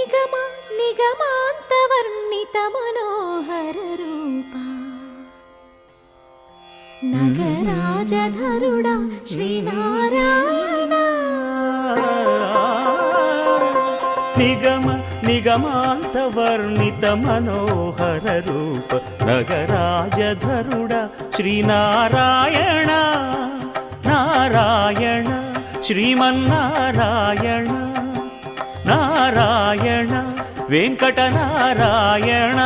నిగమ నిగమాంతవర్ణిత మనోహర రూప నగరాజధరుడా శ్రీనారాయణ. నిగమ నిగమాంతవర్ణిత మనోహర రూప నగరాజధరుడా శ్రీనారాయణ. నారాయణ శ్రీమన్నారాయణ నారాయణ వెంకటనారాయణ.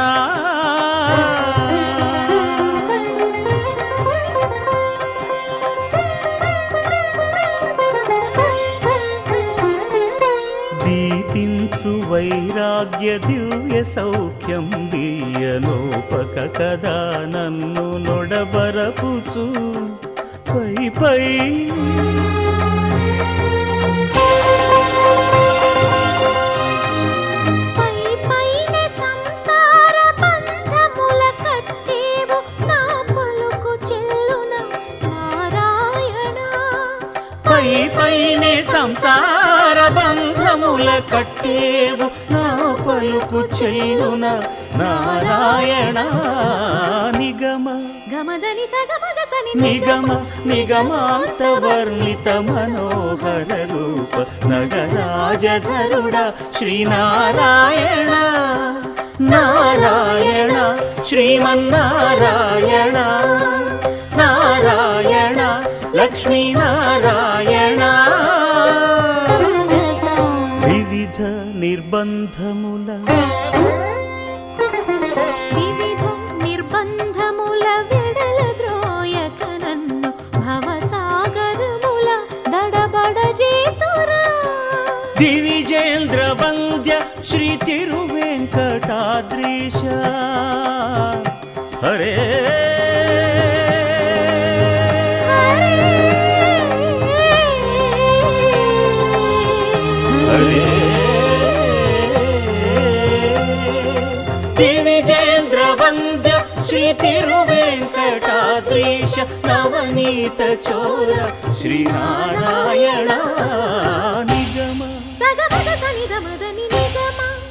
దీపించు వైరాగ్య దివ్య సౌఖ్యం దీయనోపక కదా నన్ను నొడబరపుచు పై పై పైనే సంసార బంధముల కట్టేవు నా పలుకు చెల్లున నారాయణ. నిగమ గమదని సగమగసని నిగమ నిగమాంతవర్ణిత మనోహర రూప నగరాజధరుడా శ్రీనారాయణ. నారాయణ శ్రీమన్నారాయణ నారాయణ లక్ష్మీనారాయణ. వివిధ నిర్బంధముల విడల ద్రోయక నన్ను భవసాగరముల దడబడజేతురా. దివిజేంద్ర వంద్య శ్రీ తిరువెంకటాద్రీశ హరే దివిజేంద్ర వంద్య శ్రీ తిరువెంకటాద్రీశ నవనీత చోర శ్రీనారాయణ. నిగమ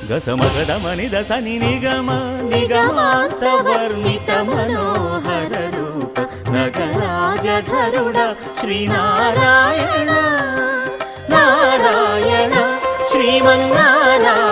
గసమగదమని దసని నిగమ నిగమాంతవర్ణిత మనోహర రూప నగరాజధరుడా శ్రీనారాయణ. నారాయణ శ్రీమన్నారాయణ